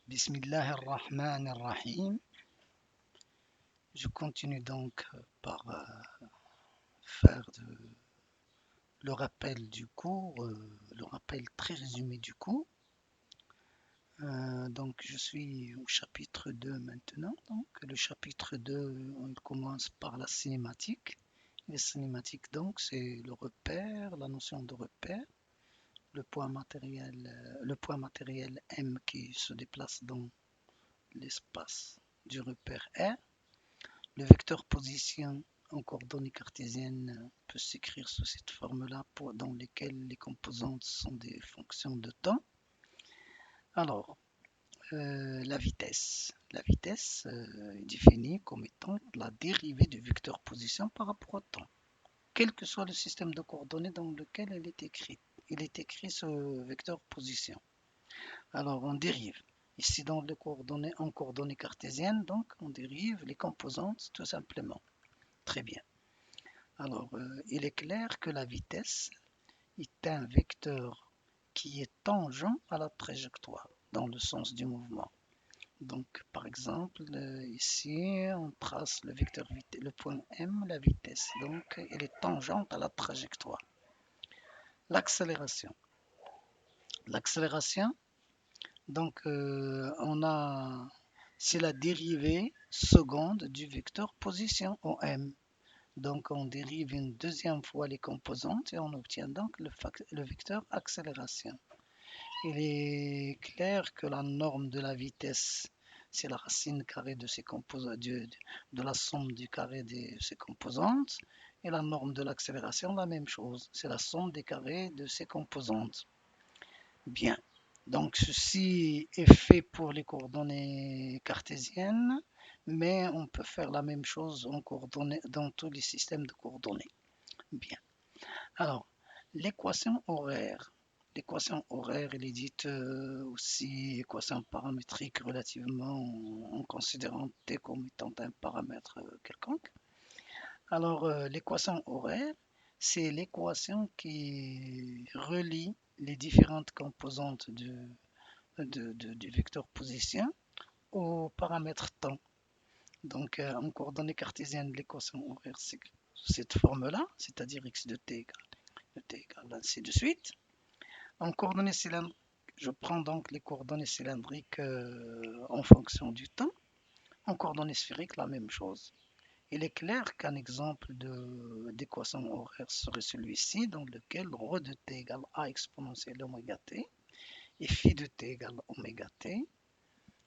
Bismillah ar-Rahman ar-Rahim. Je continue donc par faire le rappel du cours, le rappel très résumé du cours. Donc je suis au chapitre 2 maintenant. Donc le chapitre 2, on commence par la cinématique. Les cinématiques donc c'est le repère, la notion de repère, le point matériel M qui se déplace dans l'espace du repère R. Le vecteur position en coordonnées cartésiennes peut s'écrire sous cette forme-là dans lesquelles les composantes sont des fonctions de temps. Alors, la vitesse. La vitesse est définie comme étant la dérivée du vecteur position par rapport au temps, quel que soit le système de coordonnées dans lequel elle est écrite. Il est écrit ce vecteur position. Alors, on dérive. Ici, en coordonnées cartésiennes, donc, on dérive les composantes tout simplement. Très bien. Alors, il est clair que la vitesse est un vecteur qui est tangent à la trajectoire dans le sens du mouvement. Donc, par exemple, ici, on trace le vecteur le point M, la vitesse. Donc, elle est tangente à la trajectoire. L'accélération. L'accélération, donc, c'est la dérivée seconde du vecteur position en M. Donc on dérive une deuxième fois les composantes et on obtient donc le vecteur accélération. Il est clair que la norme de la vitesse, c'est la racine carrée de de la somme du carré de ses composantes. Et la norme de l'accélération, la même chose, c'est la somme des carrés de ses composantes. Bien, donc ceci est fait pour les coordonnées cartésiennes, mais on peut faire la même chose dans tous les systèmes de coordonnées. Bien. Alors, l'équation horaire. L'équation horaire, elle est dite aussi équation paramétrique relativement en considérant t comme étant un paramètre quelconque. Alors, l'équation horaire, c'est l'équation qui relie les différentes composantes du vecteur position au paramètre temps. Donc, en coordonnées cartésiennes, l'équation horaire, c'est cette forme-là, c'est-à-dire x de t égale ainsi de suite. En coordonnées cylindriques, je prends donc les coordonnées cylindriques en fonction du temps. En coordonnées sphériques, la même chose. Il est clair qu'un exemple d'équation horaire serait celui-ci, dans lequel ρ de t égale a exponentielle oméga t et phi de t égale oméga t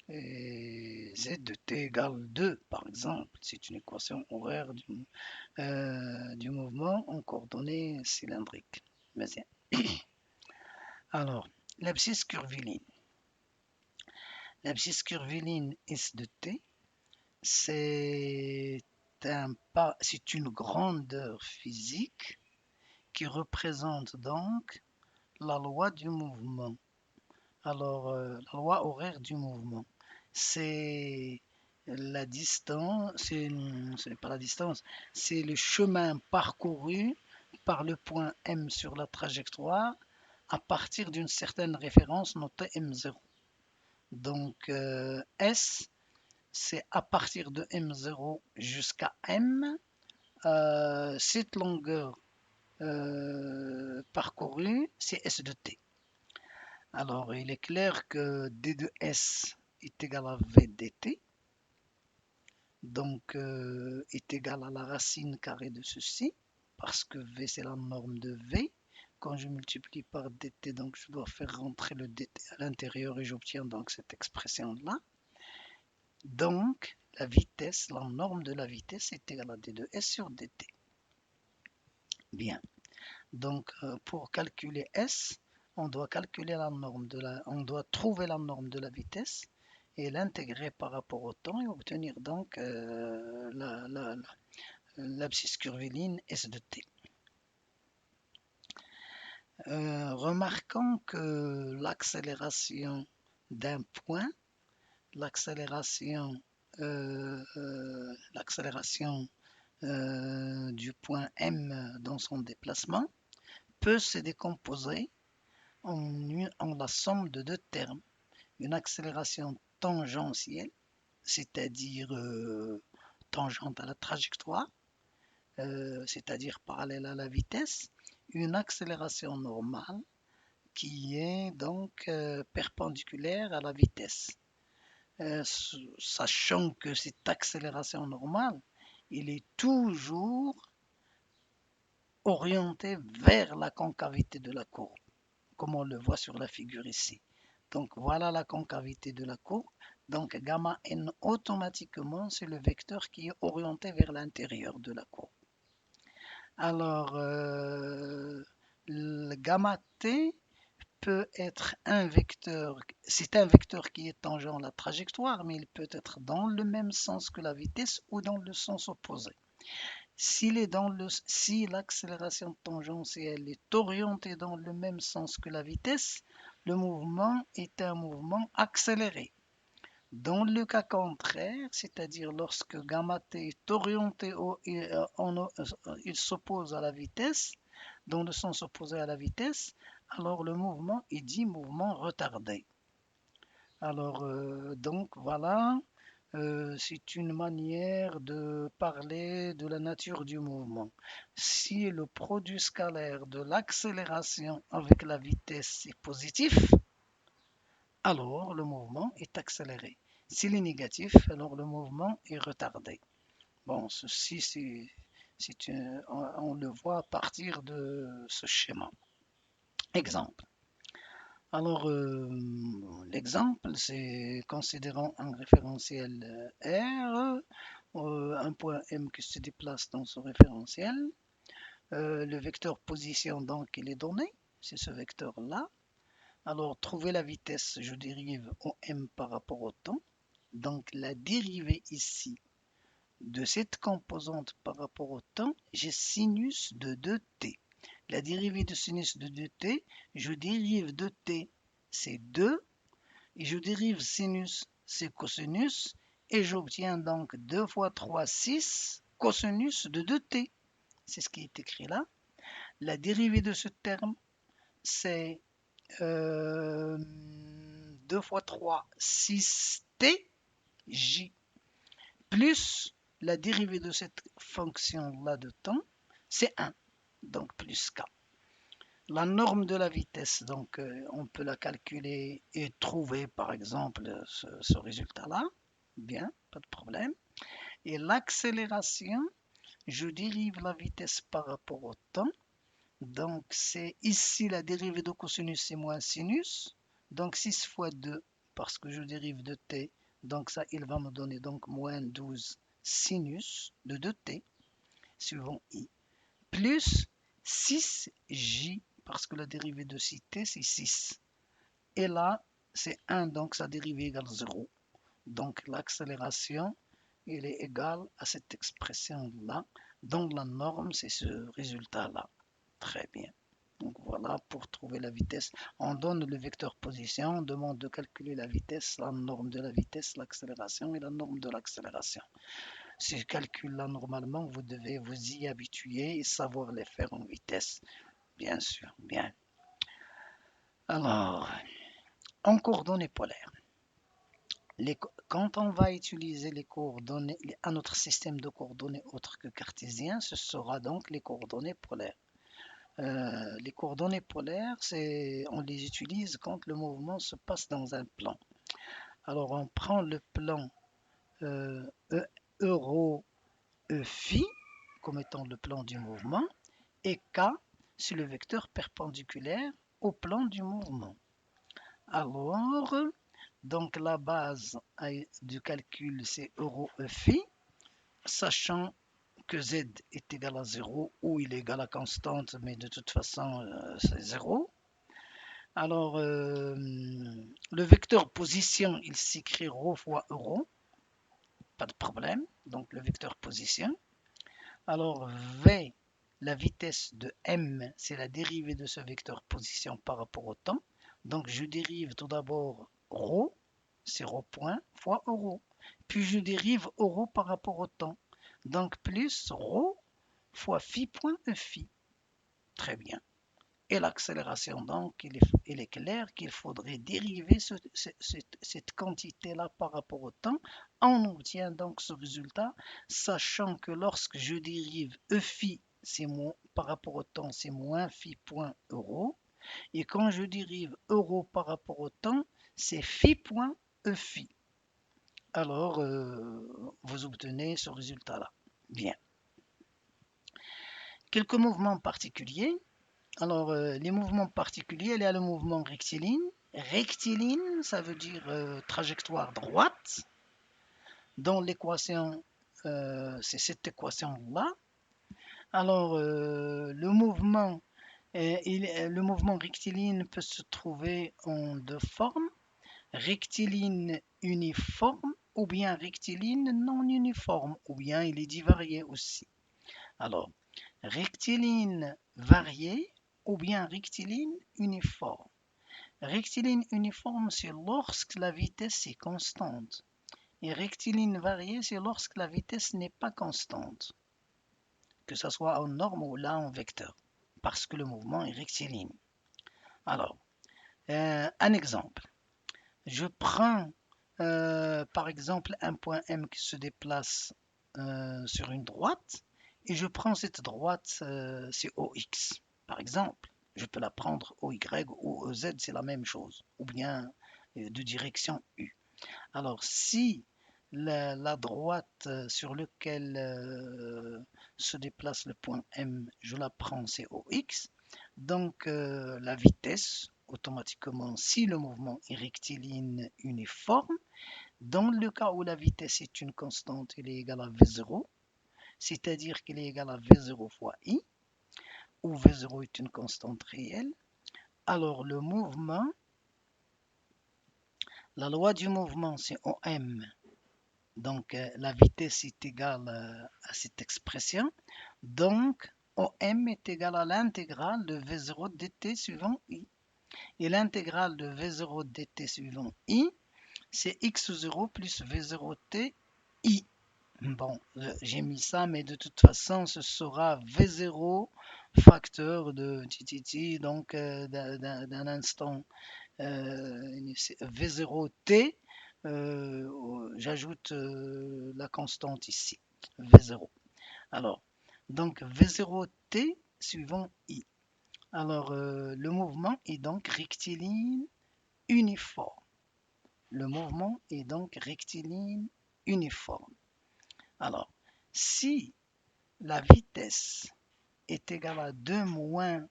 et z de t égale 2, par exemple. C'est une équation horaire du mouvement en coordonnées cylindriques. Alors, l'abscisse curviligne. L'abscisse curviligne S de t, c'est une grandeur physique qui représente donc la loi du mouvement. Alors, la loi horaire du mouvement, c'est la distance, ce n'est pas la distance, c'est le chemin parcouru par le point M sur la trajectoire à partir d'une certaine référence notée M0. Donc, S, c'est à partir de M0 jusqu'à M, cette longueur parcourue, c'est S de t. Alors, il est clair que d de S est égal à V dt, donc est égal à la racine carrée de ceci, parce que V c'est la norme de V. Quand je multiplie par dt, donc je dois faire rentrer le dt à l'intérieur et j'obtiens donc cette expression-là. Donc, la vitesse, la norme de la vitesse est égale à d de S sur dt. Bien. Donc, pour calculer S, on doit on doit trouver la norme de la vitesse et l'intégrer par rapport au temps et obtenir donc l'abscisse curviligne S de t. Remarquons que l'accélération d'un point, l'accélération du point M dans son déplacement peut se décomposer en la somme de deux termes, une accélération tangentielle, c'est-à-dire tangente à la trajectoire, c'est-à-dire parallèle à la vitesse, une accélération normale qui est donc perpendiculaire à la vitesse. Sachant que cette accélération normale, il est toujours orientée vers la concavité de la courbe, comme on le voit sur la figure ici. Donc voilà la concavité de la courbe. Donc gamma n automatiquement, c'est le vecteur qui est orienté vers l'intérieur de la courbe. Alors, le gamma t peut être un vecteur, c'est un vecteur qui est tangent à la trajectoire, mais il peut être dans le même sens que la vitesse ou dans le sens opposé. Si l'accélération tangentielle est orientée dans le même sens que la vitesse, le mouvement est un mouvement accéléré. Dans le cas contraire, c'est-à-dire lorsque gamma t est orienté, il s'oppose à la vitesse, dans le sens opposé à la vitesse, alors le mouvement est dit mouvement retardé. Alors, donc voilà, c'est une manière de parler de la nature du mouvement. Si le produit scalaire de l'accélération avec la vitesse est positif, alors le mouvement est accéléré. S'il est négatif, alors le mouvement est retardé. Bon, ceci, on le voit à partir de ce schéma. Exemple. Alors, l'exemple, c'est considérant un référentiel R, un point M qui se déplace dans ce référentiel. Le vecteur position, donc, il est donné, c'est ce vecteur-là. Alors, trouver la vitesse, je dérive OM par rapport au temps. Donc, la dérivée ici de cette composante par rapport au temps, j'ai sinus de 2t. La dérivée de sinus de 2t, je dérive de t, c'est 2, et je dérive sinus, c'est cosinus, et j'obtiens donc 2 fois 3, 6, cosinus de 2t. C'est ce qui est écrit là. La dérivée de ce terme, c'est 2 fois 3, 6t, j, plus la dérivée de cette fonction-là de temps, c'est 1, donc plus k. La norme de la vitesse, donc on peut la calculer et trouver par exemple ce résultat-là. Bien, pas de problème. Et l'accélération, je dérive la vitesse par rapport au temps. Donc c'est ici la dérivée de cosinus, c'est moins sinus. Donc 6 fois 2, parce que je dérive de t. Donc ça, il va me donner donc moins 12 sinus de 2t, suivant i, plus 6j, parce que la dérivée de 6t, c'est 6. Et là, c'est 1, donc sa dérivée égale 0. Donc l'accélération, il est égal à cette expression-là. Donc la norme, c'est ce résultat-là. Très bien. Donc voilà, pour trouver la vitesse, on donne le vecteur position, on demande de calculer la vitesse, la norme de la vitesse, l'accélération et la norme de l'accélération. Ces calculs-là, normalement, vous devez vous y habituer et savoir les faire en vitesse, bien sûr. Bien. Alors, en coordonnées polaires, quand on va utiliser les coordonnées, un autre système de coordonnées autre que cartésien, ce sera donc les coordonnées polaires. Les coordonnées polaires, on les utilise quand le mouvement se passe dans un plan. Alors, on prend le plan euro phi comme étant le plan du mouvement et k, c'est le vecteur perpendiculaire au plan du mouvement. Alors, donc la base du calcul, c'est euro phi, sachant que z est égal à 0 ou il est égal à constante, mais de toute façon, c'est 0. Alors, le vecteur position, il s'écrit ρ fois euro, pas de problème, donc le vecteur position. Alors, v, la vitesse de m, c'est la dérivée de ce vecteur position par rapport au temps. Donc, je dérive tout d'abord ρ, c'est ρ point, fois euro. Puis, je dérive euro par rapport au temps. Donc, plus ρ fois phi point phi. Très bien. et l'accélération. Donc, il est clair qu'il faudrait dériver cette quantité-là par rapport au temps. On obtient donc ce résultat, sachant que lorsque je dérive E phi, par rapport au temps, c'est moins phi point euro. Et quand je dérive euro par rapport au temps, c'est phi point E phi. Alors, vous obtenez ce résultat-là. Bien. Quelques mouvements particuliers. Alors, les mouvements particuliers, il y a le mouvement rectiligne. Rectiligne, ça veut dire trajectoire droite. Dans l'équation, c'est cette équation-là. Alors, le mouvement rectiligne peut se trouver en deux formes. Rectiligne uniforme ou bien rectiligne non uniforme, ou bien il est divarié aussi. Alors, rectiligne varié ou bien rectiligne uniforme. Rectiligne uniforme, c'est lorsque la vitesse est constante. Et rectiligne varié, c'est lorsque la vitesse n'est pas constante, que ce soit en norme ou là en vecteur, parce que le mouvement est rectiligne. Alors, un exemple. Je prends par exemple un point M qui se déplace sur une droite et je prends cette droite, c'est OX par exemple. Je peux la prendre OY ou OZ, c'est la même chose, ou bien de direction U. Alors si la droite sur laquelle se déplace le point M, je la prends, c'est OX, donc la vitesse, automatiquement, si le mouvement est rectiligne uniforme, dans le cas où la vitesse est une constante, elle est égale à V0, c'est-à-dire qu'elle est égale à V0 fois I, où V0 est une constante réelle, alors le mouvement, la loi du mouvement, c'est OM, donc la vitesse est égale à cette expression, donc OM est égal à l'intégrale de V0 dt suivant I. Et l'intégrale de V0 dt suivant I, c'est x0 plus V0t I. Bon, j'ai mis ça, mais de toute façon, ce sera V0 facteur de t, donc d'un instant V0t, j'ajoute la constante ici, V0. Alors, donc V0t suivant I. Alors, le mouvement est donc rectiligne uniforme. Le mouvement est donc rectiligne uniforme. Alors, si la vitesse est égale à 2 moins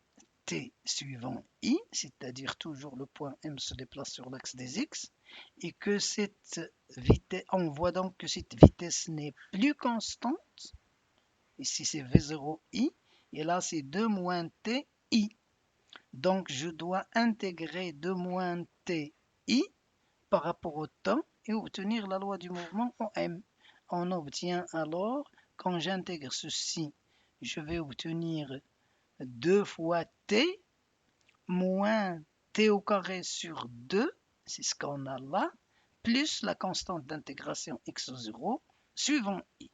t suivant I, c'est-à-dire toujours le point M se déplace sur l'axe des X, et que cette vitesse, on voit donc que cette vitesse n'est plus constante, ici c'est V0I, et là c'est 2 moins t I. Donc je dois intégrer 2 moins t I par rapport au temps et obtenir la loi du mouvement OM. On obtient alors, quand j'intègre ceci, je vais obtenir 2 fois t moins t au carré sur 2, c'est ce qu'on a là, plus la constante d'intégration x0 suivant i.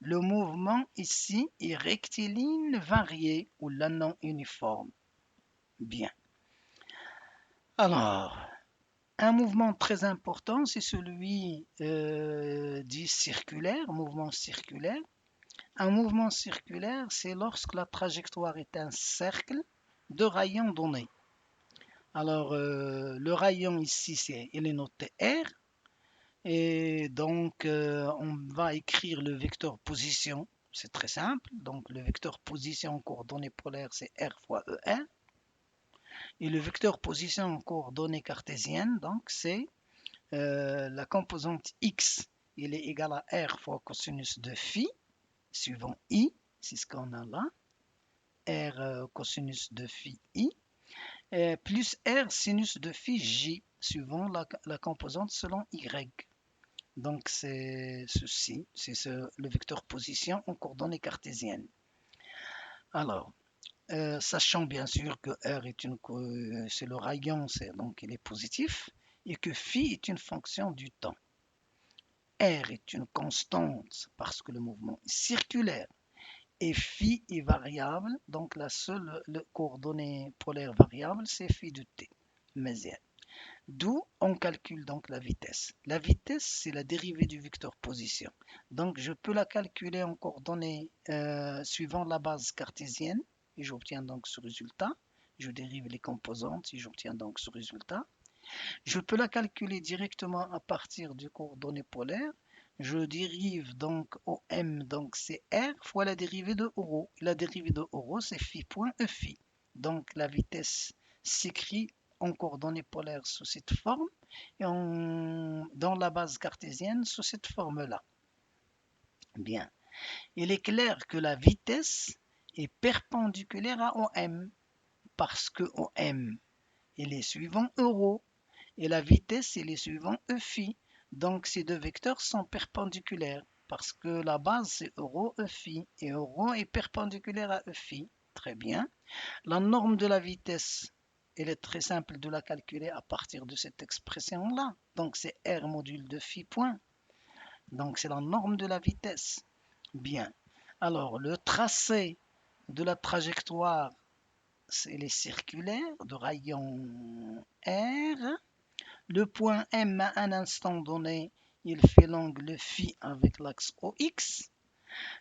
Le mouvement ici est rectiligne varié ou la non uniforme. Bien. Alors, un mouvement très important, c'est celui dit circulaire, mouvement circulaire. Un mouvement circulaire, c'est lorsque la trajectoire est un cercle de rayon donné. Alors, le rayon ici, il est noté R. Et donc, on va écrire le vecteur position. C'est très simple. Donc, le vecteur position en coordonnées polaires, c'est R fois ER. Et le vecteur position en coordonnées cartésiennes, donc, c'est la composante X. Il est égal à R fois cosinus de phi, suivant I. C'est ce qu'on a là. R cosinus de phi I. Plus R sinus de phi J, suivant la composante selon Y. Donc c'est ceci, c'est le vecteur position en coordonnées cartésiennes. Alors, sachant bien sûr que R est c'est le rayon, donc il est positif, et que phi est une fonction du temps. R est une constante parce que le mouvement est circulaire et phi est variable, donc la seule coordonnée polaire variable, c'est phi de t, mésienne. D'où on calcule donc la vitesse. La vitesse, c'est la dérivée du vecteur position. Donc je peux la calculer en coordonnées suivant la base cartésienne, et j'obtiens donc ce résultat. Je dérive les composantes et j'obtiens donc ce résultat. Je peux la calculer directement à partir du coordonnées polaires. Je dérive donc OM, donc c'est R fois la dérivée de ρ. La dérivée de ρ, c'est phi point E phi. Donc la vitesse s'écrit en coordonnées polaires sous cette forme et dans la base cartésienne sous cette forme-là. Bien. Il est clair que la vitesse est perpendiculaire à OM parce que OM, il est suivant ρ et la vitesse, il est suivant E phi. Donc ces deux vecteurs sont perpendiculaires parce que la base c'est ρ E phi et ρ est perpendiculaire à E phi. Très bien. La norme de la vitesse, il est très simple de la calculer à partir de cette expression-là. Donc c'est R module de phi point. Donc c'est la norme de la vitesse. Bien. Alors le tracé de la trajectoire, c'est les circulaires de rayon R. Le point M à un instant donné, il fait l'angle phi avec l'axe OX.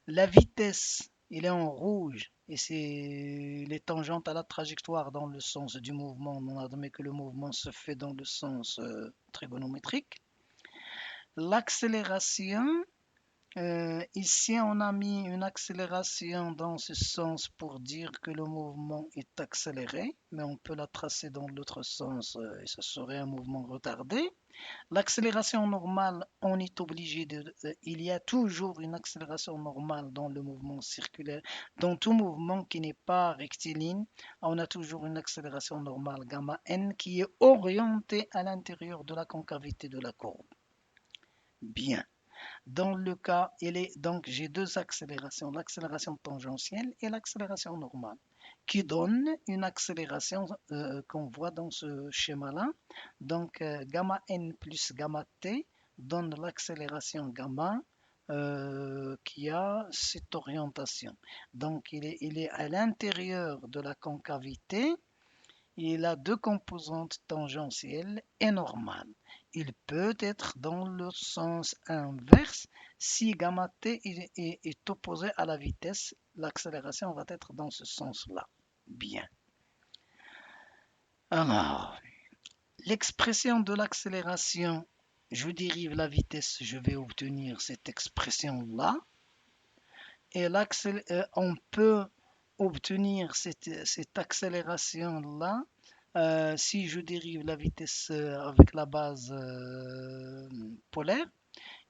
La vitesse, il est en rouge et c'est les tangentes à la trajectoire dans le sens du mouvement. On admet que le mouvement se fait dans le sens trigonométrique. L'accélération, ici on a mis une accélération dans ce sens pour dire que le mouvement est accéléré, mais on peut la tracer dans l'autre sens et ce serait un mouvement retardé. L'accélération normale, on est obligé il y a toujours une accélération normale dans le mouvement circulaire. Dans tout mouvement qui n'est pas rectiligne, on a toujours une accélération normale gamma n qui est orientée à l'intérieur de la concavité de la courbe. Bien. Dans le cas, donc j'ai deux accélérations, l'accélération tangentielle et l'accélération normale, qui donnent une accélération qu'on voit dans ce schéma-là. Donc gamma n plus gamma t donne l'accélération gamma qui a cette orientation. Donc il est à l'intérieur de la concavité. Il a deux composantes tangentielles et normales. Il peut être dans le sens inverse si gamma t est opposé à la vitesse. L'accélération va être dans ce sens-là. Bien. Alors, l'expression de l'accélération, je dérive la vitesse, je vais obtenir cette expression-là. Et on peut obtenir cette accélération-là si je dérive la vitesse avec la base polaire.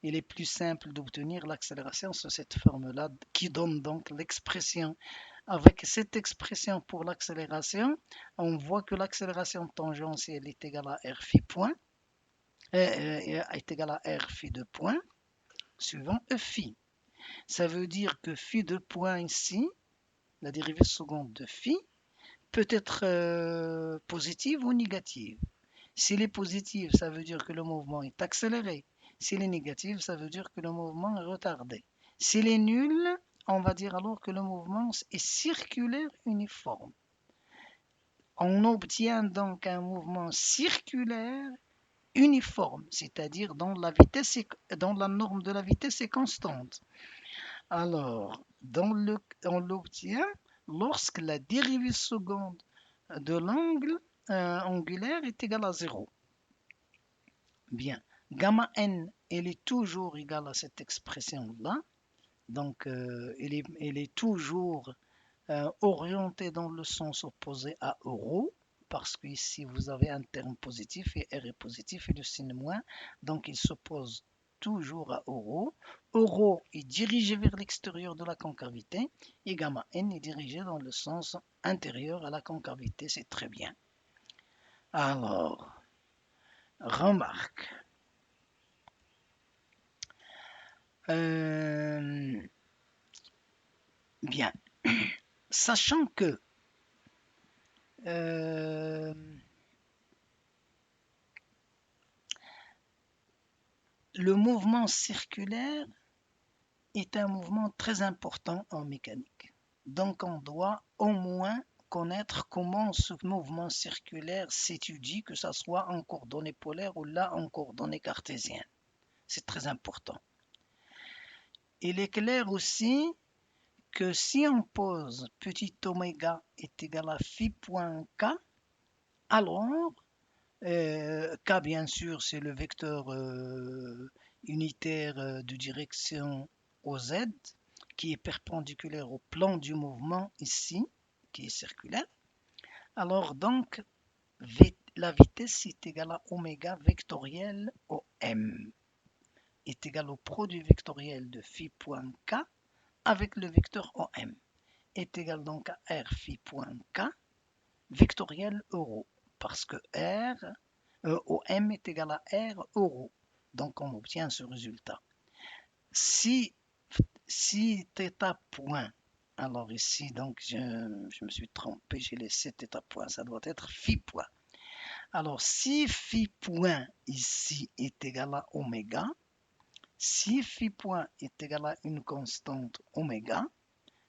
Il est plus simple d'obtenir l'accélération sur cette forme-là qui donne donc l'expression. Avec cette expression pour l'accélération, on voit que l'accélération tangentielle est égale à r phi point, est égale à r phi de point, suivant E phi. Ça veut dire que phi de point ici, la dérivée seconde de phi, peut être positive ou négative. S'il est positif, ça veut dire que le mouvement est accéléré. S'il est négatif, ça veut dire que le mouvement est retardé. S'il est nul, on va dire alors que le mouvement est circulaire uniforme. On obtient donc un mouvement circulaire uniforme, c'est-à-dire dont la norme de la vitesse est constante. Alors, on l'obtient lorsque la dérivée seconde de l'angle angulaire est égale à 0. Bien, gamma n, elle est toujours égale à cette expression-là. Donc, elle est toujours orientée dans le sens opposé à ρ, parce qu'ici, vous avez un terme positif et R est positif et le signe moins. Donc, il s'oppose toujours à ρ. ρ est dirigé vers l'extérieur de la concavité et gamma n est dirigé dans le sens intérieur à la concavité. C'est très bien. Alors, remarque. Bien, sachant que le mouvement circulaire est un mouvement très important en mécanique. Donc on doit au moins connaître comment ce mouvement circulaire s'étudie, que ce soit en coordonnées polaires ou là en coordonnées cartésiennes. C'est très important. Il est clair aussi que si on pose petit oméga est égal à phi point k, alors k bien sûr c'est le vecteur unitaire de direction au z qui est perpendiculaire au plan du mouvement ici, qui est circulaire. Alors donc la vitesse est égale à oméga vectoriel au m est égal au produit vectoriel de phi point k avec le vecteur OM est égal donc à R phi point K vectoriel euro parce que OM est égal à R euro. Donc on obtient ce résultat. Si θ point, alors ici donc je me suis trompé, j'ai laissé θ point, ça doit être phi point. Alors si phi point ici est égal à oméga, si phi point est égal à une constante oméga,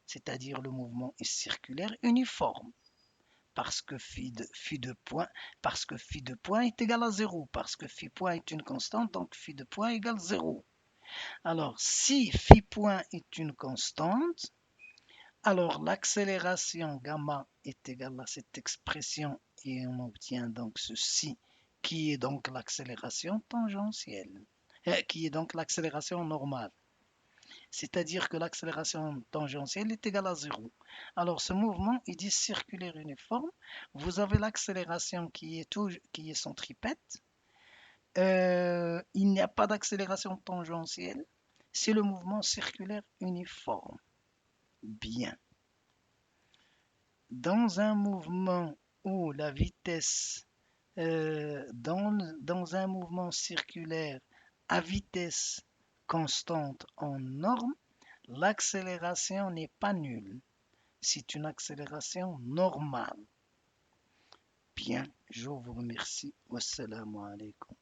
c'est-à-dire le mouvement est circulaire uniforme, parce que phi de point est égal à 0, parce que phi point est une constante, donc phi de point égale 0. Alors, si phi point est une constante, alors l'accélération gamma est égale à cette expression et on obtient donc ceci, qui est donc l'accélération tangentielle, qui est donc l'accélération normale. C'est-à-dire que l'accélération tangentielle est égale à 0. Alors ce mouvement est dit circulaire uniforme. Vous avez l'accélération qui est centripète. Il n'y a pas d'accélération tangentielle. C'est le mouvement circulaire uniforme. Bien. Dans un mouvement où la vitesse, dans un mouvement circulaire à vitesse constante en norme, l'accélération n'est pas nulle. C'est une accélération normale. Bien, je vous remercie. Wassalamu alaikum.